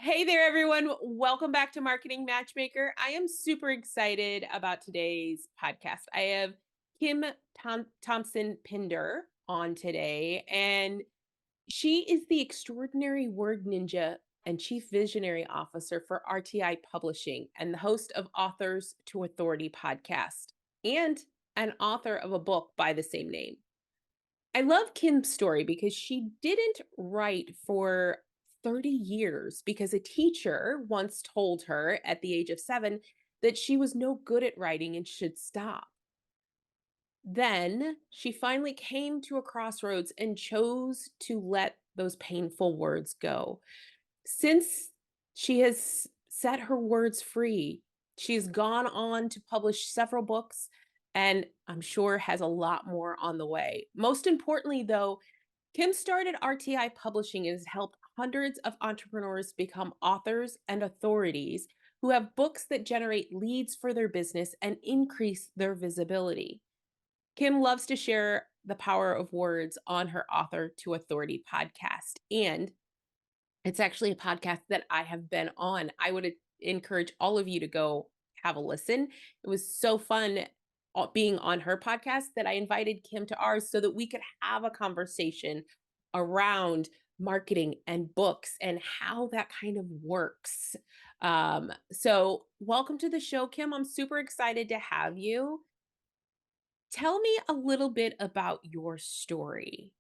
Hey there, everyone. Welcome back to Marketing Matchmaker. I am super excited about today's podcast. I have Kim Thompson-Pinder on today, and she is the extraordinary word ninja and chief visionary officer for RTI Publishing and the host of Authors to Authority podcast and an author of a book by the same name. I love Kim's story because she didn't write for 30 years because a teacher once told her at the age of 7 that she was no good at writing and should stop. Then she finally came to a crossroads and chose to let those painful words go. Since she has set her words free, she's gone on to publish several books and I'm sure has a lot more on the way. Most importantly, though, Kim started RTI Publishing and has helped hundreds of entrepreneurs become authors and authorities who have books that generate leads for their business and increase their visibility. Kim loves to share the power of words on her Author to Authority podcast. And it's actually a podcast that I have been on. I would encourage all of you to go have a listen. It was so fun being on her podcast that I invited Kim to ours so that we could have a conversation around marketing and books and how that kind of works. So, welcome to the show, Kim. I'm super excited to have you. Tell me a little bit about your story.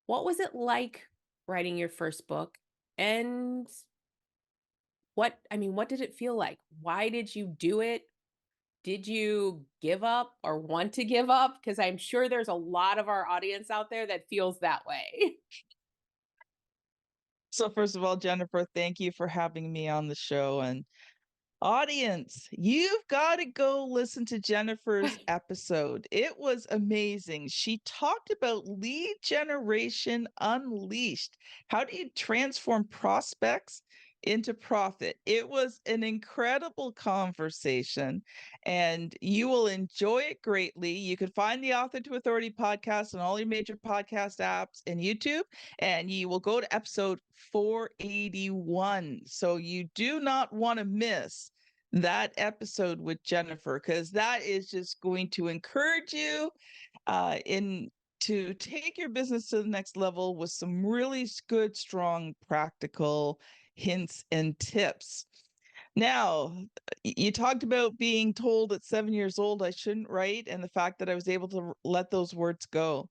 What was it like writing your first book? And what did it feel like? Why did you do it? Did you give up or want to give up? Because I'm sure there's a lot of our audience out there that feels that way. So first of all, Jennifer, thank you for having me on the show. And audience, you've got to go listen to Jennifer's episode. It was amazing. She talked about lead generation unleashed. How do you transform prospects into profit? It was an incredible conversation and you will enjoy it greatly. You can find the Author to Authority podcast on all your major podcast apps and YouTube, and you will go to episode 481. So you do not want to miss that episode with Jennifer, because that is just going to encourage you in to take your business to the next level with some really good, strong, practical hints and tips. Now, you talked about being told at 7 years old I shouldn't write, and the fact that I was able to let those words go.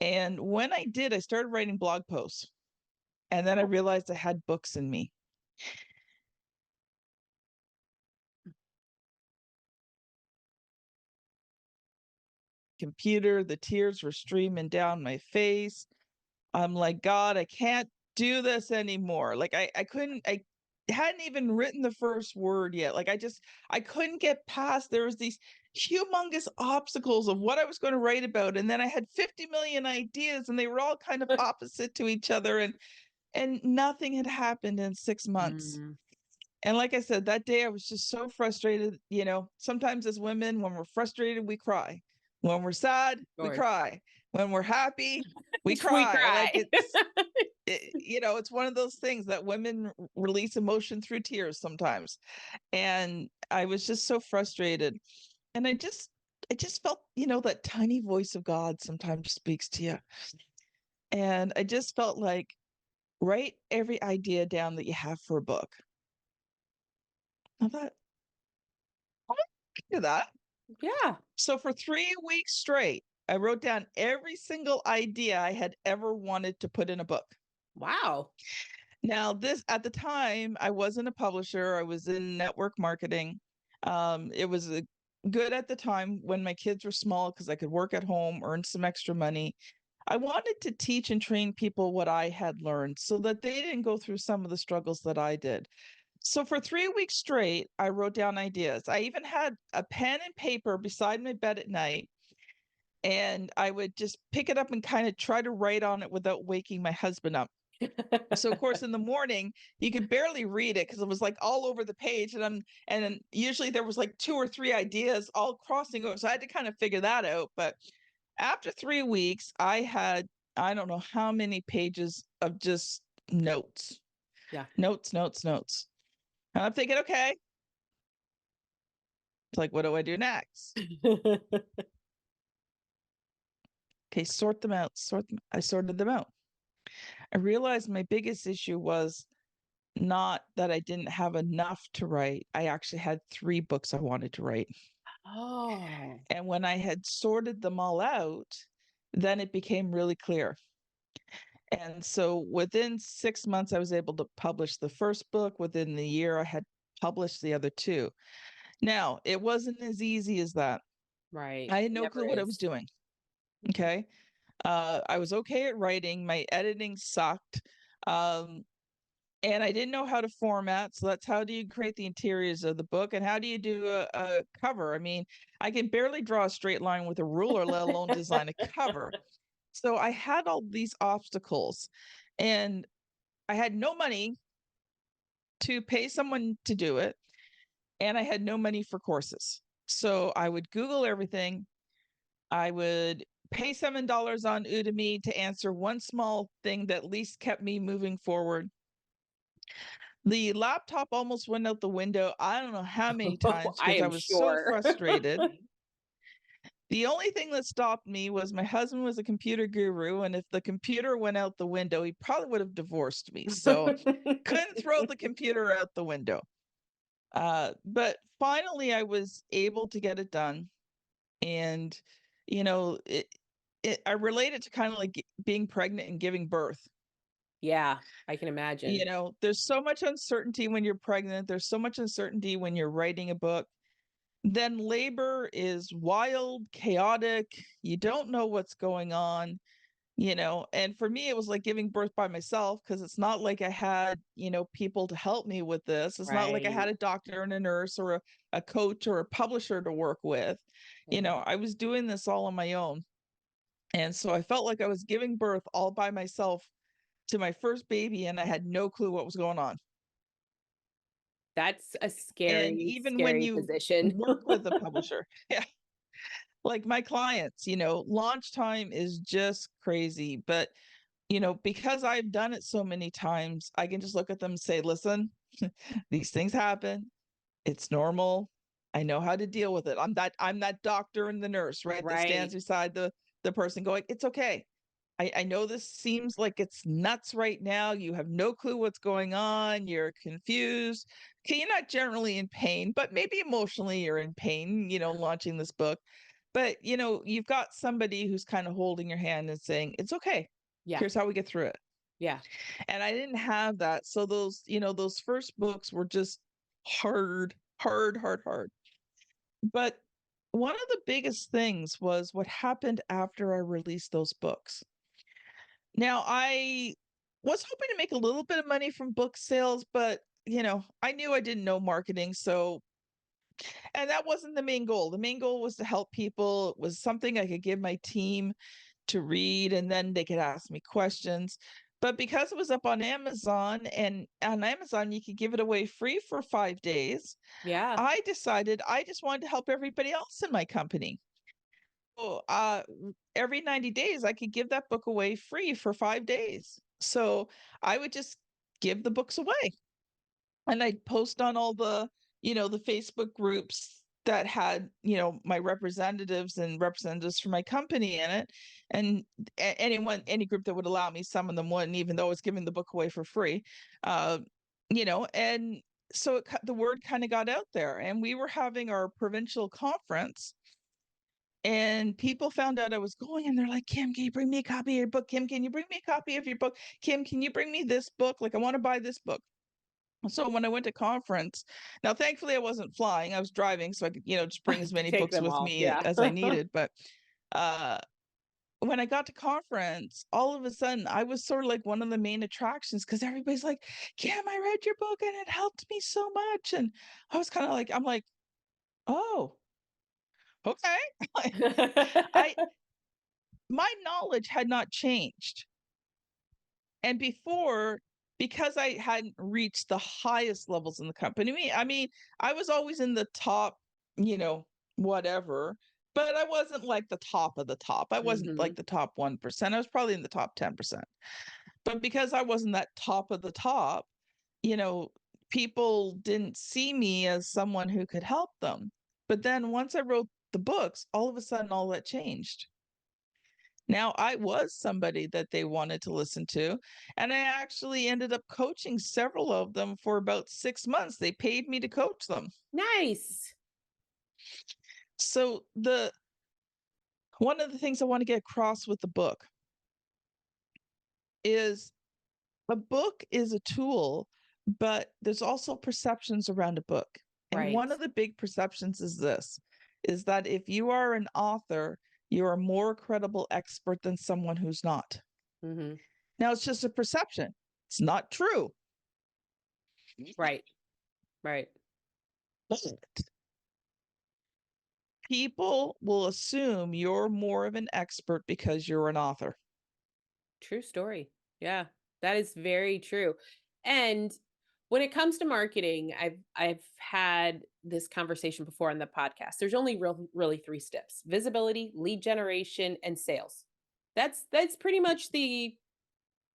And when I did, I started writing blog posts. And then I realized I had books in me. Computer, the tears were streaming down my face. I'm like, God, I can't do this anymore. Like I couldn't, I hadn't even written the first word yet. I couldn't get past, there was these humongous obstacles of what I was going to write about. And then I had 50 million ideas and they were all kind of opposite to each other. And nothing had happened in 6 months. Mm, And like I said, that day I was just so frustrated. Sometimes as women, when we're frustrated, we cry. When we're sad, we sure. cry. When we're happy, we We cry. cry. It's one of those things that women release emotion through tears sometimes. And I was just so frustrated. And I just felt, that tiny voice of God sometimes speaks to you. And I just felt like, write every idea down that you have for a book. I thought, I can do that. Yeah. So for 3 weeks straight, I wrote down every single idea I had ever wanted to put in a book. Wow. Now, this at the time, I wasn't a publisher. I was in network marketing. It was good at the time when my kids were small because I could work at home, earn some extra money. I wanted to teach and train people what I had learned so that they didn't go through some of the struggles that I did. So for 3 weeks straight, I wrote down ideas. I even had a pen and paper beside my bed at night, and I would just pick it up and kind of try to write on it without waking my husband up. So of course in the morning you could barely read it because it was like all over the page, and then usually there was like 2 or 3 ideas all crossing over. So I had to kind of figure that out. But after 3 weeks, I had I don't know how many pages of just notes. Yeah. Notes, notes, notes. And I'm thinking, okay, it's like, what do I do next? Okay, sort them out. Sort them. I sorted them out. I realized my biggest issue was not that I didn't have enough to write. I actually had 3 books I wanted to write. Oh, And when I had sorted them all out, then it became really clear. And so within 6 months, I was able to publish the first book. Within the year, I had published the other 2. Now, it wasn't as easy as that. right. I had no Never clue what I was is. doing. Mhm. Okay. I was okay at writing. My editing sucked. Um, and I didn't know how to format. So that's how do you create the interiors of the book and how do you do a cover? I mean, I can barely draw a straight line with a ruler, let alone design a cover. So I had all these obstacles and I had no money to pay someone to do it. And I had no money for courses. So I would Google everything. I would pay $7 on Udemy to answer one small thing that at least kept me moving forward. The laptop almost went out the window. I don't know how many Oh, times I because I am was so sure. frustrated. The only thing that stopped me was my husband was a computer guru, and if the computer went out the window, he probably would have divorced me. So couldn't throw the computer out the window. But finally, I was able to get it done, and you know, I relate it to kind of like being pregnant and giving birth. Yeah, I can imagine. There's so much uncertainty when you're pregnant. There's so much uncertainty when you're writing a book. Then labor is wild, chaotic. You don't know what's going on. And for me, it was like giving birth by myself because it's not like I had people to help me with this. It's not like I had Right. a doctor and a nurse or a coach or a publisher to work with. Yeah. I was doing this all on my own. And so I felt like I was giving birth all by myself to my first baby, and I had no clue what was going on. That's a And scary, even when scary you position. work with a publisher, yeah, like my clients, launch time is just crazy. But because I've done it so many times, I can just look at them and say, listen, these things happen. It's normal. I know how to deal with it. I'm that doctor and the nurse, right? That stands Right. beside the person going, it's okay. I know this seems like it's nuts right now. You have no clue what's going on. You're confused. Okay, you're not generally in pain, but maybe emotionally you're in pain, launching this book. But you've got somebody who's kind of holding your hand and saying, it's okay. Yeah. Here's how we get through it. Yeah. And I didn't have that. So those first books were just hard, hard, hard, hard. But one of the biggest things was what happened after I released those books. Now, I was hoping to make a little bit of money from book sales, but I knew I didn't know marketing. And that wasn't the main goal. The main goal was to help people. It was something I could give my team to read, and then they could ask me questions. But because it was up on Amazon, and on Amazon, you could give it away free for 5 days, Yeah. I decided I just wanted to help everybody else in my company. So, every 90 days, I could give that book away free for 5 days. So I would just give the books away. And I'd post on all the Facebook groups that had my representatives and representatives from my company in it. And any group that would allow me, some of them wouldn't, even though I was giving the book away for free. And so the word kind of got out there. And we were having our provincial conference and people found out I was going, and they're like, Kim, can you bring me a copy of your book? Kim, can you bring me a copy of your book? Kim, can you bring me this book? Like, I want to buy this book. So when I went to conference, now thankfully I wasn't flying, I was driving, so I could just bring as many Take books them with all. me Yeah. as I needed. But uh, when I got to conference, all of a sudden I was sort of like one of the main attractions because everybody's like, Kim, I read your book and it helped me so much. And I was kind of like, I'm like, oh, okay. I My knowledge had not changed. And before, because I hadn't reached the highest levels in the company, I mean, I was always in the top, whatever, but I wasn't like the top of the top. I wasn't like Mhm. the top 1%. I was probably in the top 10%. But because I wasn't that top of the top, you know, people didn't see me as someone who could help them. But then once I wrote the books, all of a sudden all that changed. Now I was somebody that they wanted to listen to, and I actually ended up coaching several of them for about 6 months. They paid me to coach them. Nice. So the one of the things I want to get across with the book is a book is a tool, but there's also perceptions around a book. And Right. one of the big perceptions is this, is that if you are an author, you're a more credible expert than someone who's not. Mhm. Now it's just a perception. It's not true. Right. Right. But people will assume you're more of an expert because you're an author. True story. Yeah, that is very true. And when it comes to marketing, I've had this conversation before on the podcast. There's only really three steps: visibility, lead generation, and sales. That's pretty much the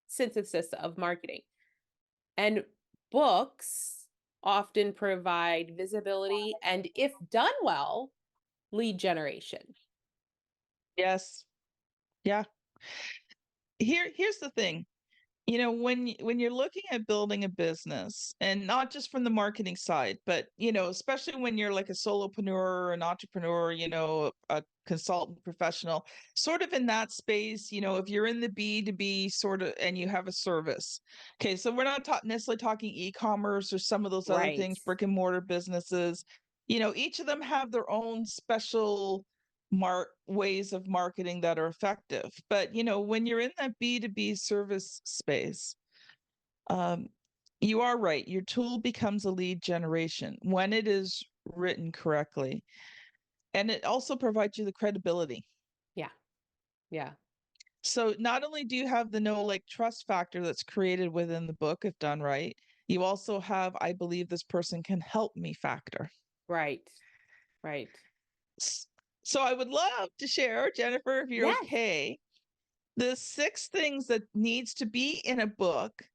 synthesis of marketing. And books often provide visibility and, if done well, lead generation. Yes. Yeah. Here's the thing. When you're looking at building a business, and not just from the marketing side, but especially when you're like a solopreneur or an entrepreneur, a consultant professional, sort of in that space, if you're in the B2B sort of and you have a service. Okay, so we're not necessarily talking e-commerce or some of those other Right. things, brick and mortar businesses. Each of them have their own special ways of marketing that are effective. But when you're in that B2B service space, um, you are right. Your tool becomes a lead generation when it is written correctly. And it also provides you the credibility. Yeah. Yeah. So not only do you have the know like trust factor that's created within the book if done right, you also have I believe this person can help me factor. Right. Right. S- So I would love to share, Jennifer, if you're Yes. okay, the 6 things that needs to be in a book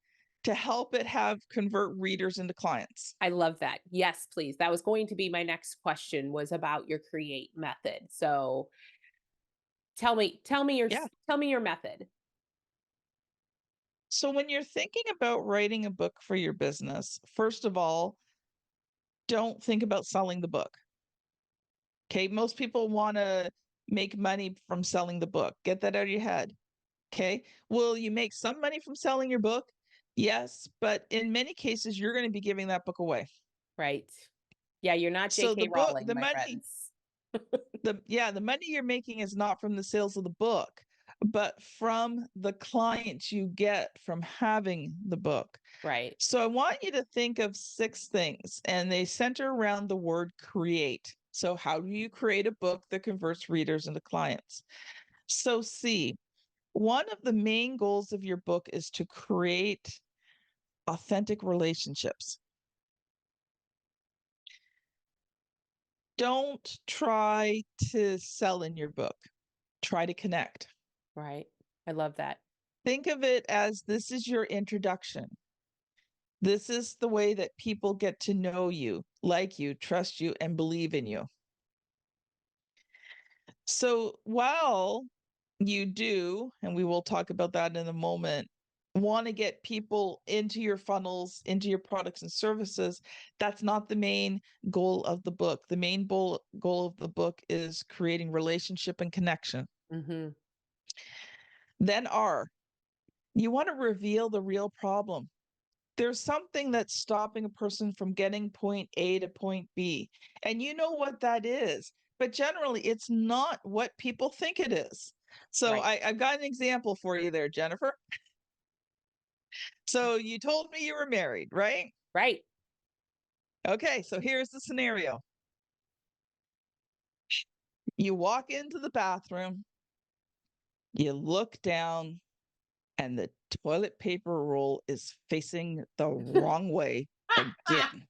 to help it have convert readers into clients. I love that. Yes, please. That was going to be my next question, was about your C.R.E.A.T.E method. So Yeah. tell me your method. So when you're thinking about writing a book for your business, first of all, don't think about selling the book. Okay? Most people wanna make money from selling the book. Get that out of your head. Okay? Will you make some money from selling your book? Yes, but in many cases, you're gonna be giving that book away. Right. Yeah, you're not So J.K. the book Rowling, the my money friends. the money you're making is not from the sales of the book, but from the clients you get from having the book. Right. So I want you to think of 6 things, and they center around the word create. So how do you create a book that converts readers into clients? So C, one of the main goals of your book is to create authentic relationships. Don't try to sell in your book. Try to connect. Right. I love that. Think of it as this is your introduction. This is the way that people get to know you, like you, trust you, and believe in you. So while you do, and we will talk about that in a moment, want to get people into your funnels, into your products and services, that's not the main goal of the book. The main goal of the book is creating relationship and connection. Mhm. Then R, you want to reveal the real problem. There's something that's stopping a person from getting point A to point B. And you know what that is. But generally, it's not what people think it is. So Right. I've got an example for you there, Jennifer. So you told me you were married, right? Right. Okay, so here's the scenario. You walk into the bathroom, you look down, and the toilet paper roll is facing the wrong way again.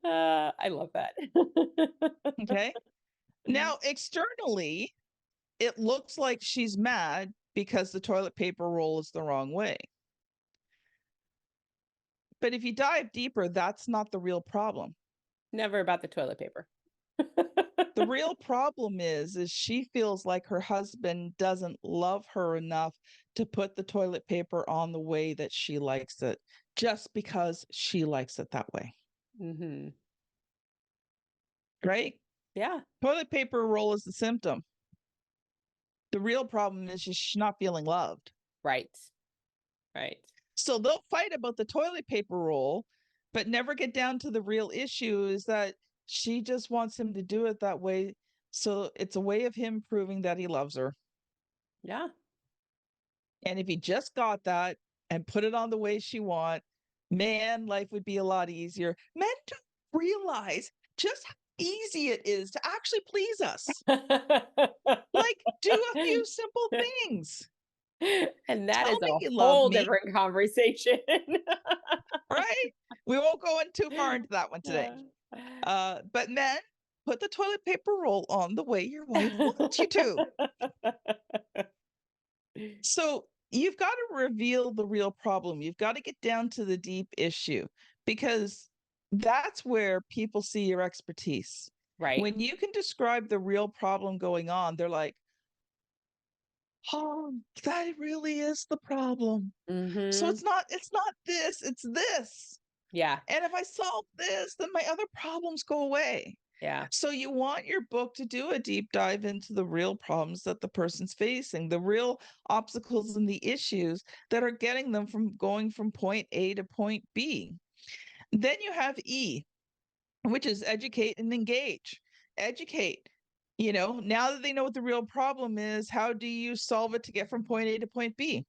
I love that. Okay. Now, externally, it looks like she's mad because the toilet paper roll is the wrong way. But if you dive deeper, that's not the real problem. Never about the toilet paper. The real problem is she feels like her husband doesn't love her enough to put the toilet paper on the way that she likes it, just because she likes it that way, Mhm. right? Yeah. Toilet paper roll is the symptom. The real problem is she's not feeling loved. Right. Right. So they'll fight about the toilet paper roll, but never get down to the real issue is that she just wants him to do it that way. So it's a way of him proving that he loves her. Yeah. And if he just got that and put it on the way she want, man, life would be a lot easier. Men don't realize just how easy it is to actually please us. Like, do a few simple things. And that Tell is me a you love whole me, different conversation. right? We won't go in too far into that one today. But men, put the toilet paper roll on the way your wife wants you to. So you've got to reveal the real problem. You've got to get down to the deep issue because that's where people see your expertise. Right. When you can describe the real problem going on, they're like, oh, that really is the problem. So Mhm. it's not this, it's this. Yeah. And if I solve this, then my other problems go away. Yeah. So you want your book to do a deep dive into the real problems that the person's facing, the real obstacles and the issues that are getting them from going from point A to point B. Then you have E, which is educate and engage. Educate. Now that they know what the real problem is, how do you solve it to get from point A to point B?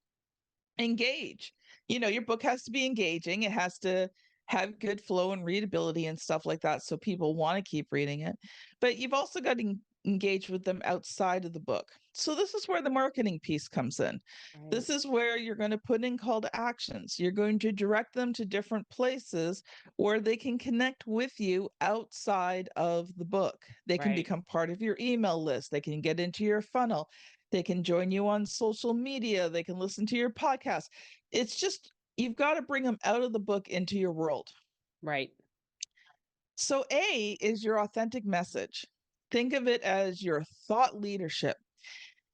Engage. Your book has to be engaging. It has to have good flow and readability and stuff like that so people want to keep reading it. But you've also got to engage with them outside of the book. So this is where the marketing piece comes in. Right. This is where you're going to put in call to actions. You're going to direct them to different places where they can connect with you outside of the book. They can Right. become part of your email list. They can get into your funnel. They can join you on social media. They can listen to your podcast. It's just, you've got to bring them out of the book into your world. Right. So, A is your authentic message. Think of it as your thought leadership.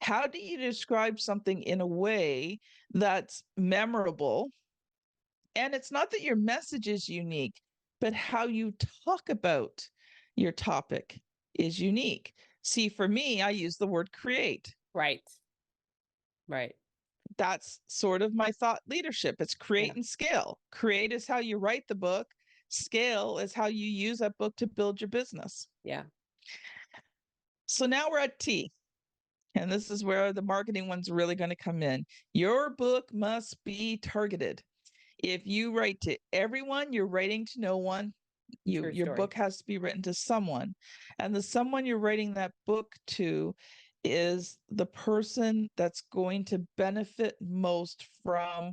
How do you describe something in a way that's memorable? And it's not that your message is unique, but how you talk about your topic is unique. See, for me, I use the word create. Right. Right. That's sort of my thought leadership. It's Yeah. create and scale. Create is how you write the book, scale is how you use that book to build your business. Yeah. So now we're at T, and this is where the marketing one's really going to come in. Your book must be targeted. If you write to everyone, you're writing to no one. True Your story. book has to be written to someone, and the someone you're writing that book to is the person that's going to benefit most from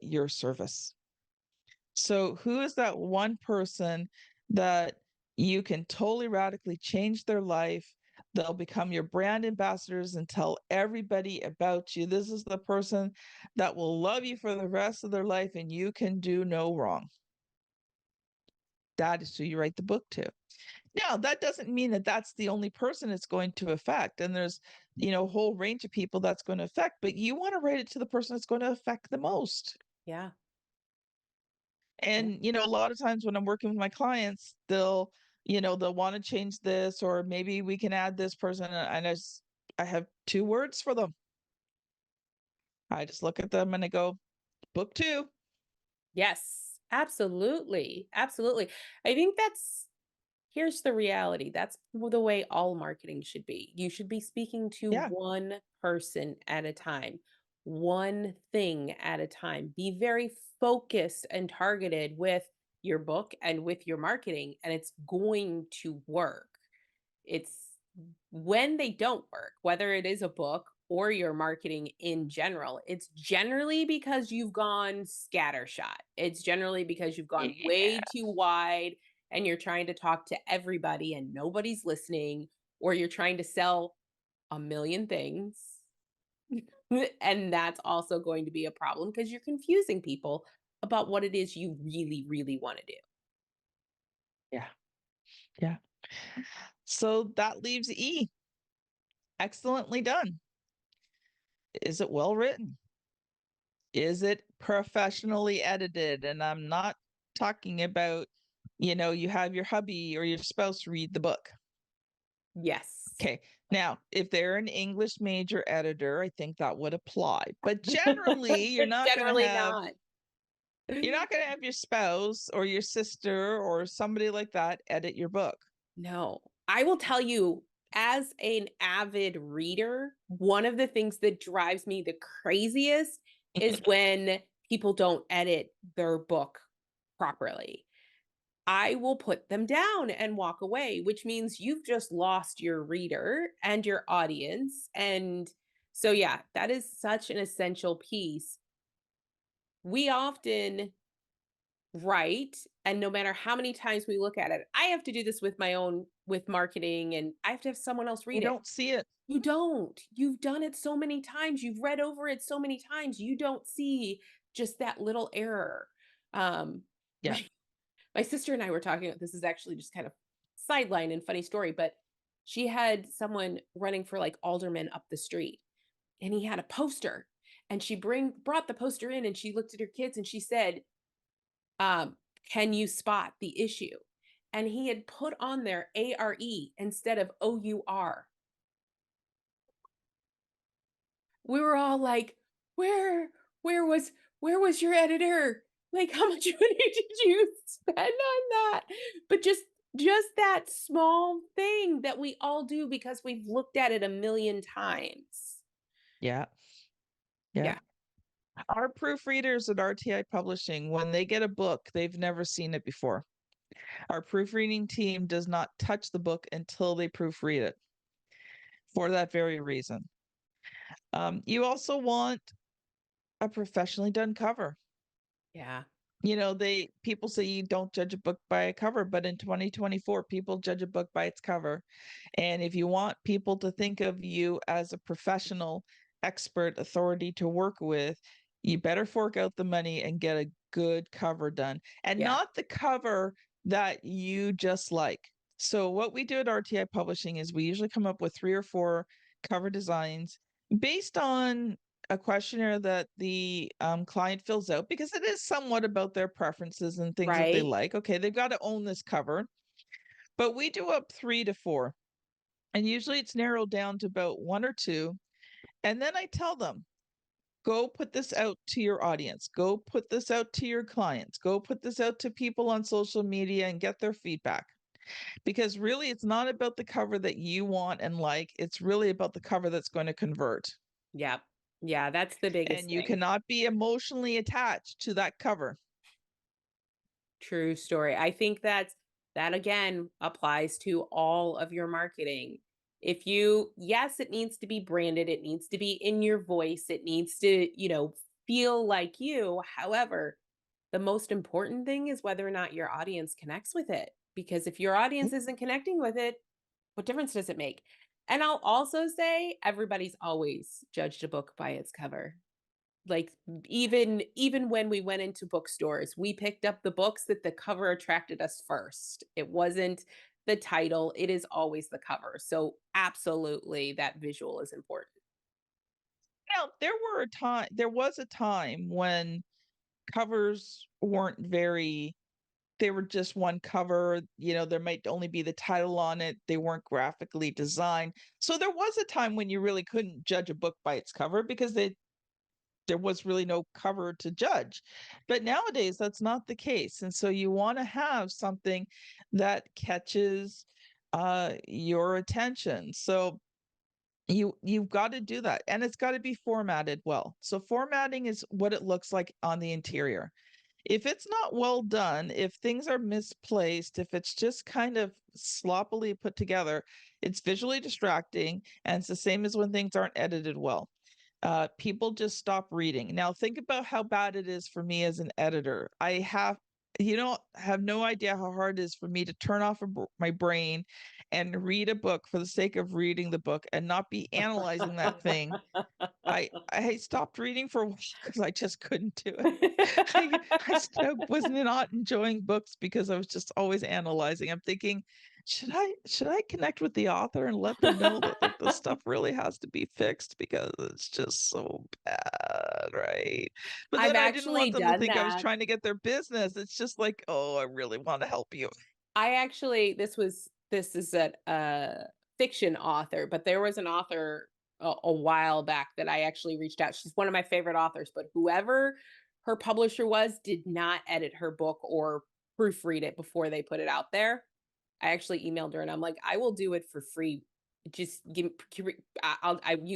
your service. So who is that one person that you can totally radically change their life? They'll become your brand ambassadors and tell everybody about you. This is the person that will love you for the rest of their life and you can do no wrong. That is who you write the book to. Now, that doesn't mean that that's the only person it's going to affect. And there's, a whole range of people that's going to affect, but you want to write it to the person that's going to affect the most. Yeah. Yeah. And, a lot of times when I'm working with my clients, they'll want to change this, or maybe we can add this person. And I have two words for them. I just look at them and I go, book two. Yes. Absolutely. Absolutely. I think here's the reality. That's the way all marketing should be. You should be speaking to Yeah. one person at a time, one thing at a time. Be very focused and targeted with your book and with your marketing, and it's going to work. It's when they don't work, whether it is a book or your marketing in general, it's generally because you've gone scattershot. It's generally because you've gone way Yeah. too wide and you're trying to talk to everybody and nobody's listening, or you're trying to sell a million things And that's also going to be a problem because you're confusing people about what it is you really, really want to do. Yeah. Yeah. So that leaves E. Excellently done. Is it well written? Is it professionally edited? And I'm not talking about, you have your hubby or your spouse read the book. Yes. Okay. Now, if they're an English major editor, I think that would apply. But generally, Generally not. you're not going to have your spouse or your sister or somebody like that edit your book. No. I will tell you, as an avid reader, one of the things that drives me the craziest is when people don't edit their book properly. I will put them down and walk away, which means you've just lost your reader and your audience. And so, yeah, that is such an essential piece. We often write, and no matter how many times we look at it, I have to do this with my own with marketing, and I have to have someone else You read it. don't see it. You don't. You've done it so many times. You've read over it so many times. You don't see just that little error. Um, Yeah. my my sister and I were talking. This is actually just kind of sideline and funny story, but she had someone running for like alderman up the street, and he had a poster, and she brought the poster in, and she looked at her kids, and she said, um, "Can you spot the issue?" And he had put on there ARE instead of OUR. We were all like, where was where was your editor? Like, how much money did you spend on that? But just that small thing that we all do because we've looked at it a million times. Yeah. Yeah. Yeah, Our proofreaders at RTI Publishing, when they get a book, they've never seen it before. Our proofreading team does not touch the book until they proofread it for that very reason. You also want a professionally done cover. yeah, They people say you don't judge a book by a cover, but in 2024, people judge a book by its cover. And if you want people to think of you as a professional, expert authority to work with, you better fork out the money and get a good cover done. And yeah, not the cover that you just like. So what we do at RTI Publishing is we usually come up with 3 or 4 cover designs based on a questionnaire that the client fills out because it is somewhat about their preferences and things that they right? like. Okay, they've got to own this cover, but we do up 3 to 4. And usually it's narrowed down to about 1 or 2. And then I tell them, go put this out to your audience, go put this out to your clients, go put this out to people on social media and get their feedback. Because really, it's not about the cover that you want and like, it's really about the cover that's going to convert. Yep. Yeah, that's the biggest And you thing. cannot be emotionally attached to that cover. True story. I think that again applies to all of your marketing. If you, yes, it needs to be branded, it needs to be in your voice, it needs to, feel like you. However, the most important thing is whether or not your audience connects with it. Because if your audience isn't connecting with it, what difference does it make? And I'll also say everybody's always judged a book by its cover. Like, even when we went into bookstores, we picked up the books that the cover attracted us first. It wasn't the title, it is always the cover. So, absolutely, that visual is important. Now, there was a time when covers weren't very they were just one cover, there might only be the title on it, they weren't graphically designed. So there was a time when you really couldn't judge a book by its cover because there was really no cover to judge. But nowadays that's not the case. And so you want to have something that catches your attention. So you've got to do that, and it's got to be formatted well. So formatting is what it looks like on the interior. If it's not well done, if things are misplaced, if it's just kind of sloppily put together, it's visually distracting. And it's the same as when things aren't edited well. People just stop reading. Now, think about how bad it is for me as an editor. You don't have no idea how hard it is for me to turn off my brain and read a book for the sake of reading the book and not be analyzing that thing. I stopped reading for a while because I just couldn't do it. I was not enjoying books because I was just always analyzing. I'm thinking, should I connect with the author and let them know that like this stuff really has to be fixed because it's just so bad, right? But I've then I didn't actually want them to done think I was that. trying to get their business. It's just like, oh, I really want to help you. I actually this is a fiction author, but there was an author a while back that I actually reached out. She's one of my favorite authors, but whoever her publisher was did not edit her book or proofread it before they put it out there. I actually emailed her and I'm like, I will do it for free. Just you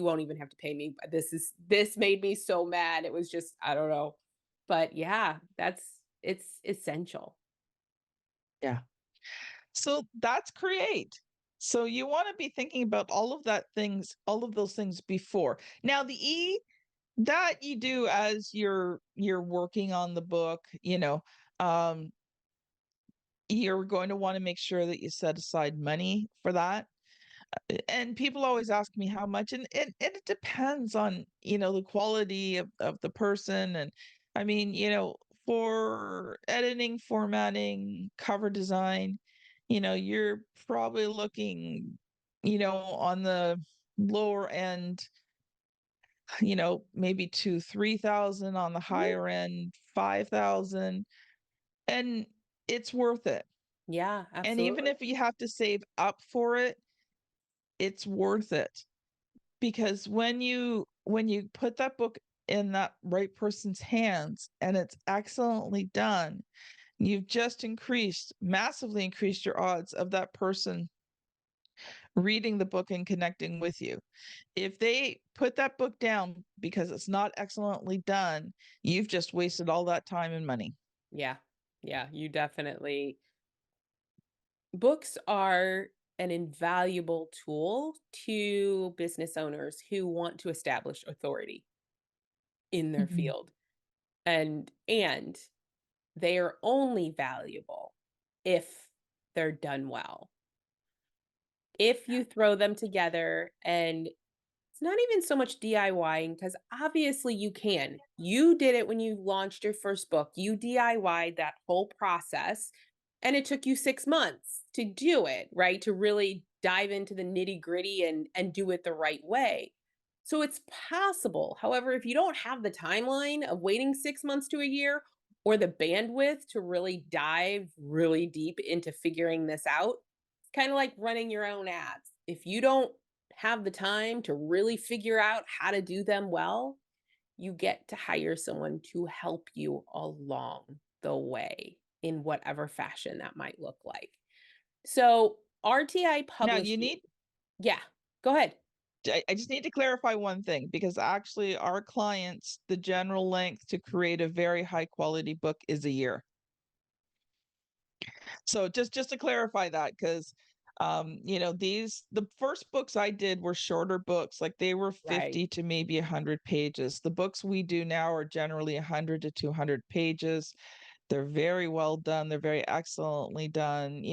won't even have to pay me. This made me so mad. It was just, I don't know. But yeah, it's essential. Yeah. So that's create. So you want to be thinking about all of those things before. Now the E that you do as you're working on the book, um, you're going to want to make sure that you set aside money for that. And people always ask me how much, and it depends on, the quality of the person. And I mean, for editing, formatting, cover design, you're probably looking, on the lower end, maybe 2, 3,000, on the Mhm. higher end, 5,000, and it's worth it. Yeah, And even absolutely. if you have to save up for it, it's worth it. Because when you put that book in that right person's hands and it's excellently done, you've just massively increased your odds of that person reading the book and connecting with you. If they put that book down because it's not excellently done, you've just wasted all that time and money. Yeah. Yeah, you definitely books are an invaluable tool to business owners who want to establish authority in their Mhm. field. And they are only valuable if they're done well. If you throw them together and it's not even so much DIYing because obviously you can. You did it when you launched your first book. You DIY'd that whole process and it took you 6 months to do it, right? To really dive into the nitty-gritty and do it the right way. So it's possible. However, if you don't have the timeline of waiting 6 months to a year or the bandwidth to really dive really deep into figuring this out, it's kind of like running your own ads. If you don't have the time to really figure out how to do them well, you get to hire someone to help you along the way in whatever fashion that might look like. So, RTI Now you Publishing, need yeah, go ahead. I just need to clarify one thing because actually our clients, the general length to create a very high quality book is a year. So just to clarify that, because the first books I did were shorter books, like they were Right. 50 to maybe 100 pages. The books we do now are generally 100 to 200 pages. They're very well done. They're very excellently done.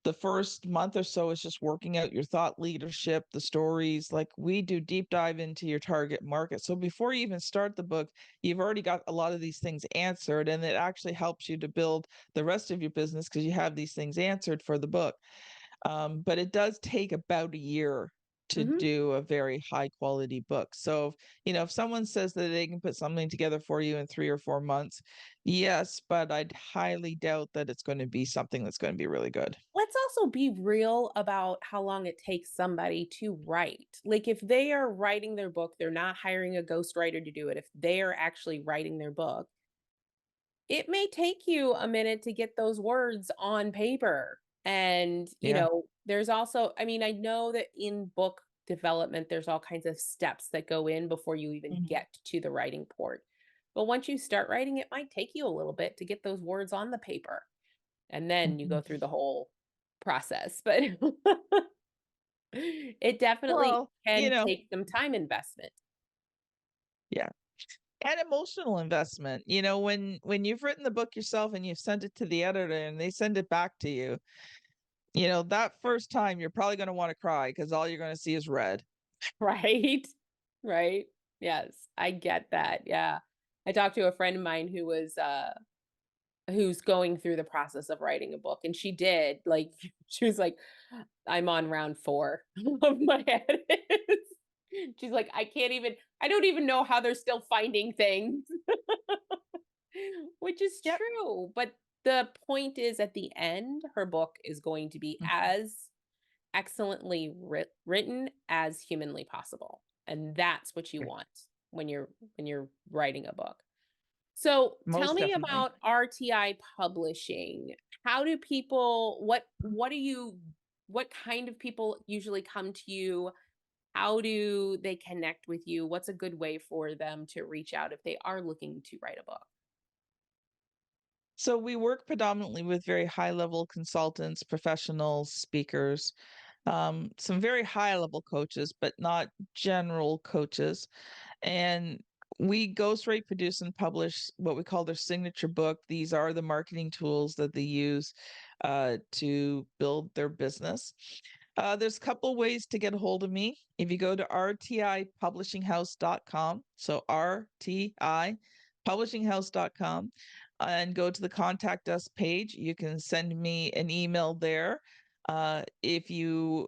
The first month or so is just working out your thought leadership, the stories. Like we do deep dive into your target market. So before you even start the book, you've already got a lot of these things answered, and it actually helps you to build the rest of your business because you have these things answered for the book. But it does take about a year to Mhm. do a very high quality book. So, if someone says that they can put something together for you in 3 or 4 months, yes, but I'd highly doubt that it's going to be something that's going to be really good. Let's also be real about how long it takes somebody to write. Like if they are writing their book, they're not hiring a ghostwriter to do it. If they are actually writing their book, it may take you a minute to get those words on paper. And, Yeah. there's also, I mean, I know that in book development, there's all kinds of steps that go in before you even Mhm. get to the writing port. But once you start writing, it might take you a little bit to get those words on the paper. And then you Mhm. go through the whole process. But it definitely Well, can take some time investment. yeah. And emotional investment. You know, when you've written the book yourself and you've sent it to the editor and they send it back to you, you know, that first time you're probably going to want to cry because all you're going to see is red. Right? Right? Yes, I get that, yeah. I talked to a friend of mine who's going through the process of writing a book, and she did, like, she was like, "I'm on round 4 of my edits." She's like, I don't even know how they're still finding things." Which is Yep. true, but the point is at the end, her book is going to be Mhm. as excellently written as humanly possible, and that's what you Right. want when you're writing a book. So, tell Most me definitely. about RTI Publishing. How do people what do you what kind of people usually come to you? How do they connect with you? What's a good way for them to reach out if they are looking to write a book? So we work predominantly with very high level consultants, professionals, speakers, some very high level coaches, but not general coaches. And we ghostwrite, produce, and publish what we call their signature book. These are the marketing tools that they use to build their business. There's a couple ways to get a hold of me. If you go to rtipublishinghouse.com, so rtipublishinghouse.com, and go to the contact us page, you can send me an email there. If if you're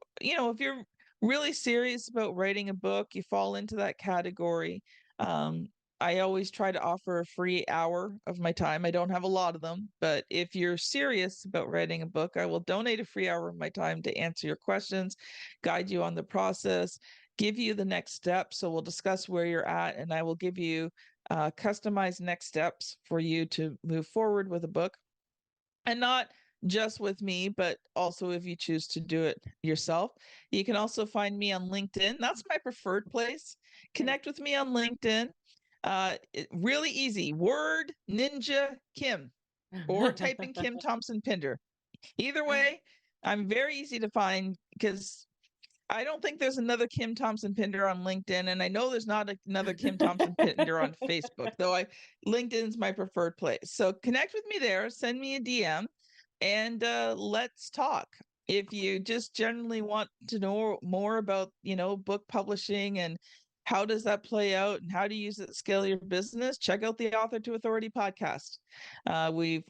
really serious about writing a book, you fall into that category. Um, I always try to offer a free hour of my time. I don't have a lot of them, but if you're serious about writing a book, I will donate a free hour of my time to answer your questions, guide you on the process, give you the next step. So we'll discuss where you're at, and I will give you customized next steps for you to move forward with a book. And not just with me, but also if you choose to do it yourself. You can also find me on LinkedIn. That's my preferred place. Great. Connect with me on LinkedIn. Really easy. Word Ninja Kim, or type in Kim Thompson-Pinder. Either way, I'm very easy to find because I don't think there's another Kim Thompson-Pinder on LinkedIn, and I know there's not another Kim Thompson-Pinder on Facebook, though I LinkedIn's my preferred place. So connect with me there, send me a DM, and let's talk. If you just generally want to know more about, book publishing and how does that play out and how to use it to scale your business, check out the Author to Authority podcast. We've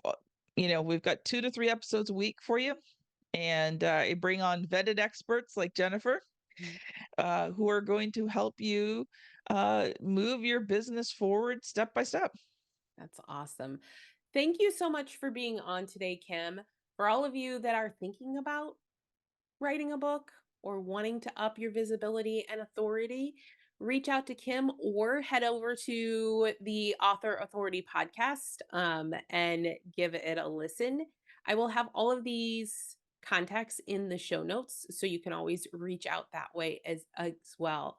got 2 to 3 episodes a week for you, and I bring on vetted experts like Jennifer, who are going to help you move your business forward step by step. That's awesome. Thank you so much for being on today, Kim. For all of you that are thinking about writing a book or wanting to up your visibility and authority, reach out to Kim or head over to the Author Authority podcast and give it a listen. I will have all of these contacts in the show notes, so you can always reach out that way as well.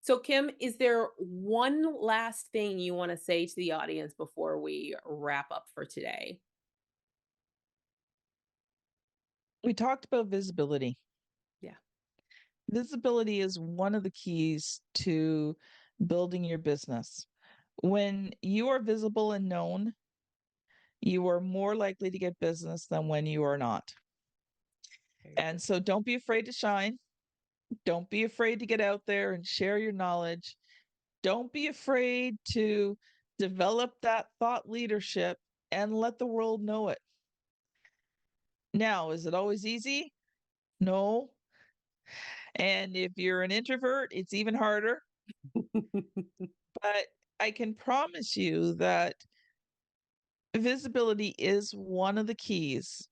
So, Kim, is there one last thing you want to say to the audience before we wrap up for today? We talked about visibility. Yeah. Visibility is one of the keys to building your business. When you are visible and known, you are more likely to get business than when you are not. Very true. And so don't be afraid to shine. Don't be afraid to get out there and share your knowledge. Don't be afraid to develop that thought leadership and let the world know it. Now, is it always easy? No. And if you're an introvert, it's even harder. But I can promise you that visibility is one of the keys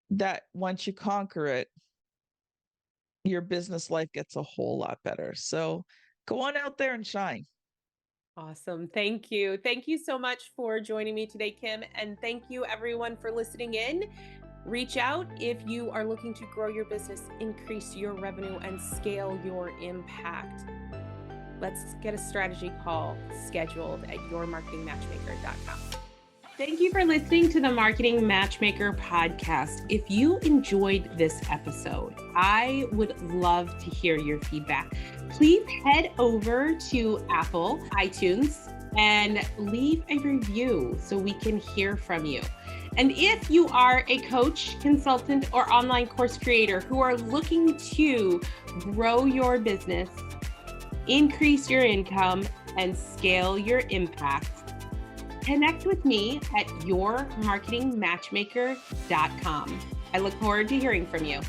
that once you conquer it, your business life gets a whole lot better. So go on out there and shine. Awesome. Thank you. Thank you so much for joining me today, Kim. And thank you, everyone, for listening in. Reach out if you are looking to grow your business, increase your revenue, and scale your impact. Let's get a strategy call scheduled at yourmarketingmatchmaker.com. Thank you for listening to the Marketing Matchmaker podcast. If you enjoyed this episode, I would love to hear your feedback. Please head over to Apple, iTunes, and leave a review so we can hear from you. And if you are a coach, consultant, or online course creator who are looking to grow your business, increase your income, and scale your impact, connect with me at yourmarketingmatchmaker.com. I look forward to hearing from you.